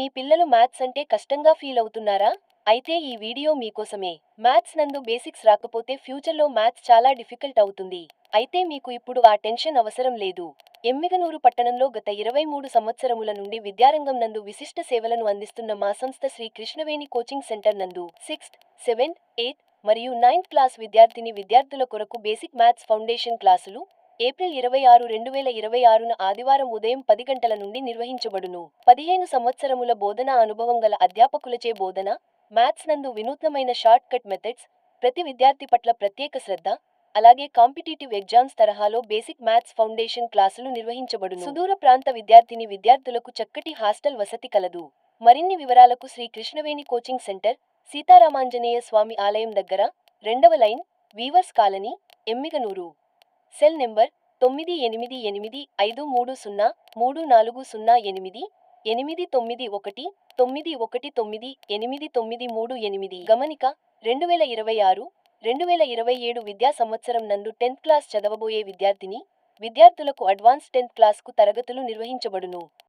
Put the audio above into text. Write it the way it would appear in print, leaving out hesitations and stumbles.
మీ పిల్లలు మ్యాథ్స్ అంటే కష్టంగా ఫీల్ అవుతున్నారా? అయితే ఈ వీడియో మీకోసమే. మ్యాథ్స్ నందు బేసిక్స్ రాకపోతే ఫ్యూచర్లో మ్యాథ్స్ చాలా డిఫికల్ట్ అవుతుంది. అయితే మీకు ఇప్పుడు ఆ టెన్షన్ అవసరం లేదు. ఎమ్మిగనూరు పట్టణంలో గత 23 సంవత్సరముల నుండి విద్యారంగం నందు విశిష్ట సేవలను అందిస్తున్న మా సంస్థ శ్రీ కృష్ణవేణి కోచింగ్ సెంటర్ నందు 6th, 7th, 8th మరియు 9th క్లాస్ విద్యార్థుల కొరకు బేసిక్ మ్యాథ్స్ ఫౌండేషన్ క్లాసులు ఏప్రిల్ 26, 2026న ఆదివారం ఉదయం 10 గంటల నుండి నిర్వహించబడును. 15 సంవత్సరముల బోధనా అనుభవం గల అధ్యాపకులచే బోధన, మ్యాథ్స్ నందు వినూత్నమైన షార్ట్ కట్ మెథడ్స్, ప్రతి విద్యార్థి పట్ల ప్రత్యేక శ్రద్ధ, అలాగే కాంపిటీటివ్ ఎగ్జామ్స్ తరహాలో బేసిక్ మ్యాథ్స్ ఫౌండేషన్ క్లాసులు నిర్వహించబడును. సుదూర ప్రాంత విద్యార్థులకు చక్కటి హాస్టల్ వసతి కలదు. మరిన్ని వివరాలకు శ్రీ కృష్ణవేణి కోచింగ్ సెంటర్, సీతారామాంజనేయ స్వామి ఆలయం దగ్గర, 2వ line, weavers colony, Emmiganur. Cell number 9885303408 89191989338. గమనిక: 2026-2027 విద్యా సంవత్సరం నందు 10th క్లాస్ చదవబోయే విద్యార్థులకు అడ్వాన్స్ 10th క్లాస్కు తరగతులు నిర్వహించబడును.